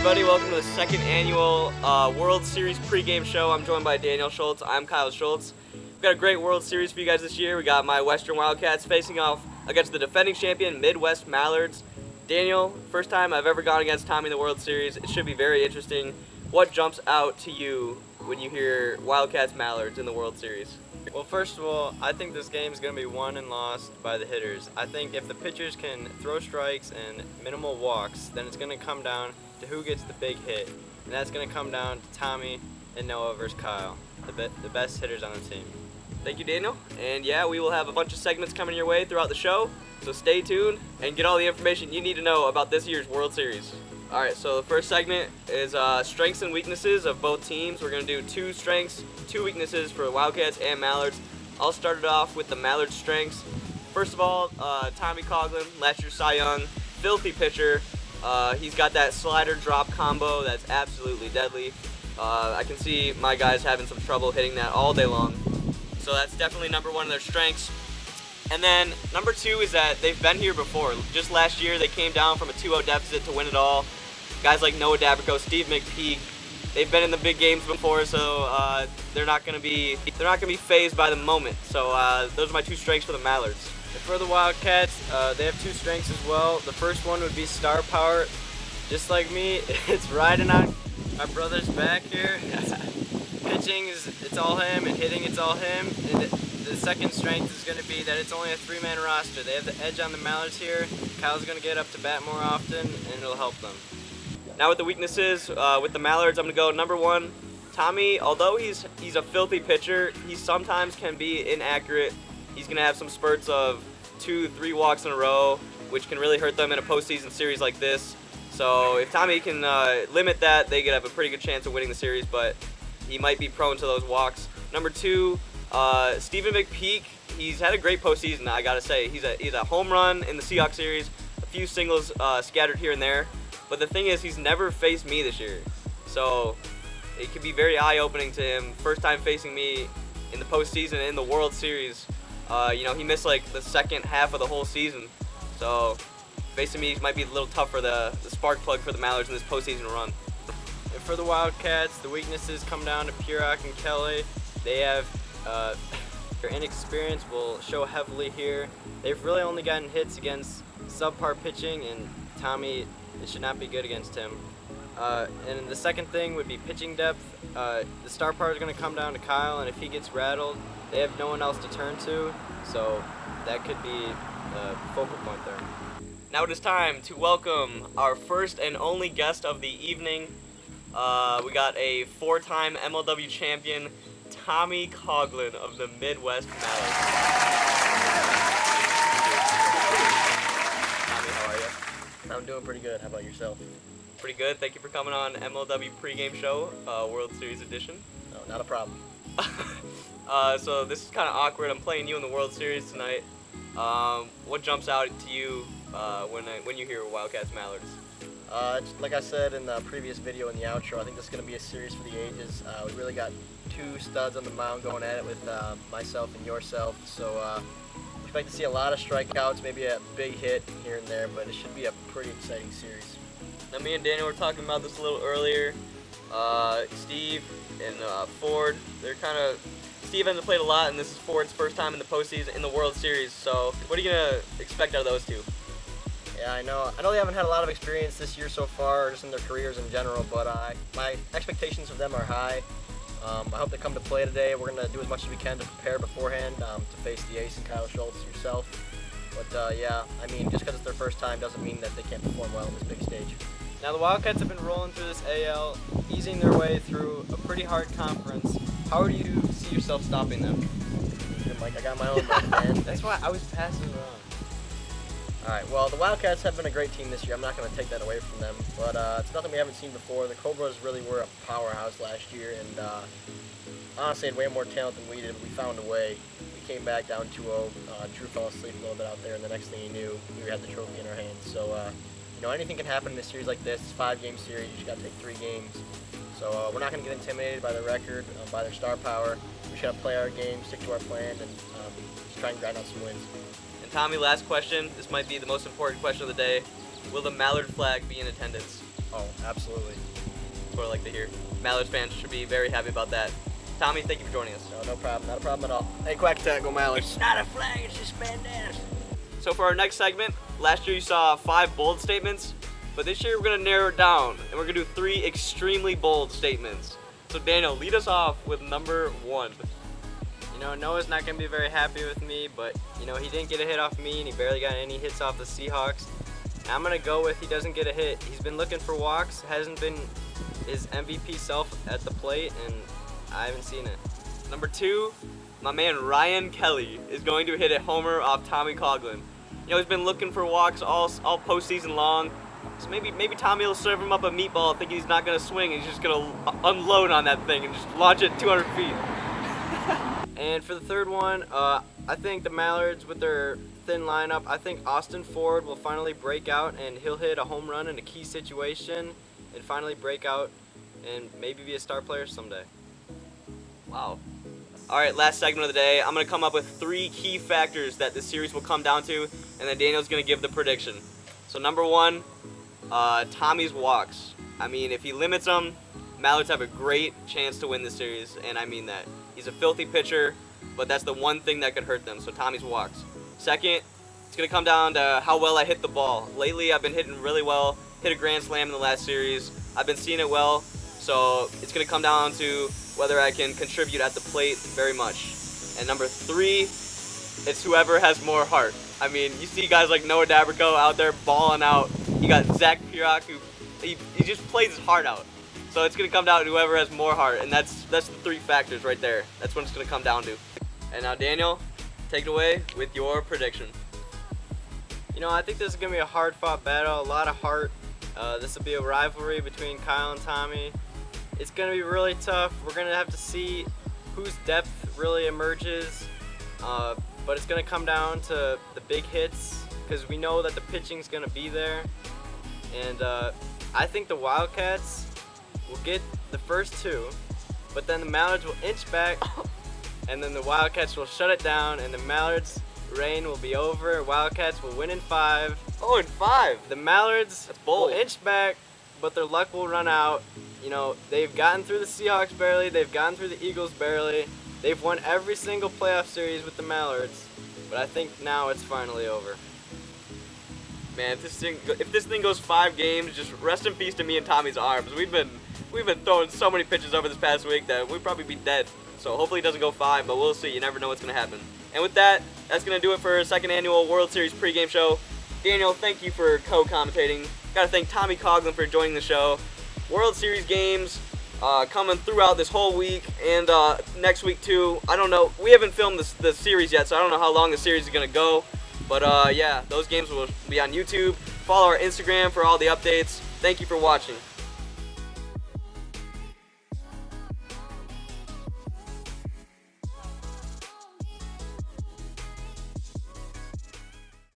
everybody. Welcome to the second annual World Series pregame show. I'm joined by Daniel Schultz. I'm Kyle Schultz. We've got a great World Series for you guys this year. We got my Western Wildcats facing off against the defending champion Midwest Mallards. Daniel, first time I've ever gone against Tommy in the World Series. It should be very interesting. What jumps out to you when you hear Wildcats Mallards in the World Series? Well, first of all, I think this game is going to be won and lost by the hitters. I think if the pitchers can throw strikes and minimal walks, then it's going to come down to who gets the big hit. And that's going to come down to Tommy and Noah versus Kyle, the best hitters on the team. Thank you, Daniel. And yeah, we will have a bunch of segments coming your way throughout the show, so stay tuned and get all the information you need to know about this year's World Series. All right, so the first segment is strengths and weaknesses of both teams. We're going to do 2 strengths, 2 weaknesses for the Wildcats and Mallards. I'll start it off with the Mallards strengths. First of all, Tommy Coughlin, last year's Cy Young, filthy pitcher. He's got that slider drop combo that's absolutely deadly. I can see my guys having some trouble hitting that all day long. So that's definitely number 1 of their strengths. And then number 2 is that they've been here before. Just last year they came down from a 2-0 deficit to win it all. Guys like Noah Dabrico, Steve McPeak, they've been in the big games before, so they're not going to be phased by the moment. So those are my 2 strengths for the Mallards. And for the Wildcats, they have 2 strengths as well. The first one would be star power. Just like me, it's riding on my brother's back here. Pitching it's all him, and hitting it's all him. And the second strength is going to be that it's only a 3-man roster. They have the edge on the Mallards here. Kyle's going to get up to bat more often, and it'll help them. Now with the weaknesses, with the Mallards, I'm going to go number 1. Tommy, although he's a filthy pitcher, he sometimes can be inaccurate. He's going to have some spurts of 2-3 walks in a row, which can really hurt them in a postseason series like this. So if Tommy can limit that, they could have a pretty good chance of winning the series, but he might be prone to those walks. Number 2, Stephen McPeak, he's had a great postseason, I gotta say. He's a home run in the Seahawks series, a few singles scattered here and there. But the thing is, he's never faced me this year. So it could be very eye-opening to him. First time facing me in the postseason in the World Series. He missed like the second half of the whole season. So facing me might be a little tough for the spark plug for the Mallards in this postseason run. And for the Wildcats, the weaknesses come down to Purok and Kelly. They have their inexperience will show heavily here. They've really only gotten hits against subpar pitching, and Tommy, it should not be good against him. And the second thing would be pitching depth. The star power is going to come down to Kyle, and if he gets rattled, they have no one else to turn to, so that could be the focal point there. Now it is time to welcome our first and only guest of the evening. We got a 4-time MLW champion, Tommy Coughlin of the Midwest Mallards. Tommy, how are you? I'm doing pretty good. How about yourself? Pretty good. Thank you for coming on MLW pregame show, World Series edition. No, not a problem. So this is kind of awkward. I'm playing you in the World Series tonight. What jumps out to you when you hear Wildcats Mallards? Like I said in the previous video in the outro, I think this is going to be a series for the ages. We really got 2 studs on the mound going at it with myself and yourself. So expect to see a lot of strikeouts, maybe a big hit here and there, but it should be a pretty exciting series. Now me and Daniel were talking about this a little earlier. Steve and Ford, Steve hasn't played a lot, and this is Ford's first time in the postseason in the World Series. So what are you gonna expect out of those 2? Yeah, I know they haven't had a lot of experience this year so far, or just in their careers in general, but my expectations of them are high. I hope they come to play today. We're going to do as much as we can to prepare beforehand to face the ace and Kyle Schultz yourself. But yeah, I mean, just because it's their first time doesn't mean that they can't perform well on this big stage. Now the Wildcats have been rolling through this AL, easing their way through a pretty hard conference. How do you see yourself stopping them? Mike, I got my own mic, man. That's why I was passing around. Alright, well, the Wildcats have been a great team this year. I'm not going to take that away from them, but it's nothing we haven't seen before. The Cobras really were a powerhouse last year, and honestly had way more talent than we did, but we found a way. We came back down 2-0. Drew fell asleep a little bit out there, and the next thing you knew, we had the trophy in our hands. So, anything can happen in a series like this. It's a 5-game series. You just got to take 3 games. So we're not going to get intimidated by the record, by their star power. We just got to play our game, stick to our plan, and just try and grind out some wins. And Tommy, last question. This might be the most important question of the day. Will the Mallard flag be in attendance? Oh, absolutely. That's what I like to hear. Mallards fans should be very happy about that. Tommy, thank you for joining us. No problem. Not a problem at all. Hey, Quack Attack, go Mallards. Not a flag, it's just bandanas. So for our next segment, last year you saw 5 bold statements, but this year we're going to narrow it down, and we're going to do 3 extremely bold statements. So Daniel, lead us off with number 1. You know, Noah's not going to be very happy with me, but, you know, he didn't get a hit off me, and he barely got any hits off the Seahawks. I'm going to go with he doesn't get a hit. He's been looking for walks, hasn't been his MVP self at the plate, and I haven't seen it. Number 2, my man Ryan Kelly is going to hit a homer off Tommy Coughlin. You know, he's been looking for walks all postseason long, so maybe Tommy will serve him up a meatball thinking he's not going to swing, and he's just going to unload on that thing and just launch it 200 feet. And for the third one, I think the Mallards with their thin lineup, I think Austin Ford will finally break out and he'll hit a home run in a key situation and finally break out and maybe be a star player someday. Wow. All right, last segment of the day. I'm going to come up with 3 key factors that this series will come down to, and then Daniel's going to give the prediction. So number 1, Tommy's walks. I mean, if he limits them, Mallards have a great chance to win this series, and I mean that. He's a filthy pitcher, but that's the one thing that could hurt them, so Tommy's walks. Second, it's going to come down to how well I hit the ball. Lately, I've been hitting really well, hit a grand slam in the last series. I've been seeing it well, so it's going to come down to whether I can contribute at the plate very much. And number 3, it's whoever has more heart. I mean, you see guys like Noah Dabrico out there balling out. You got Zach Pirak, who he just plays his heart out. So it's going to come down to whoever has more heart, and that's the 3 factors right there. That's what it's going to come down to. And now, Daniel, take it away with your prediction. You know, I think this is going to be a hard-fought battle, a lot of heart. This will be a rivalry between Kyle and Tommy. It's going to be really tough. We're going to have to see whose depth really emerges, but it's going to come down to the big hits because we know that the pitching's going to be there. And I think the Wildcats will get the first 2, but then the Mallards will inch back, and then the Wildcats will shut it down, and the Mallards' reign will be over. Wildcats will win in 5. Oh, in 5. The Mallards That's bold. will inch back, but their luck will run out. You know, they've gotten through the Seahawks barely, they've gotten through the Eagles barely. They've won every single playoff series with the Mallards, but I think now it's finally over. Man, if this thing goes 5 games, just rest in peace to me and Tommy's arms. We've been throwing so many pitches over this past week that we'd probably be dead. So hopefully it doesn't go 5, but we'll see. You never know what's going to happen. And with that, that's going to do it for our 2nd annual World Series pregame show. Daniel, thank you for co-commentating. Got to thank Tommy Coughlin for joining the show. World Series games coming throughout this whole week and next week too. I don't know. We haven't filmed the series yet, so I don't know how long the series is going to go. But yeah, those games will be on YouTube. Follow our Instagram for all the updates. Thank you for watching.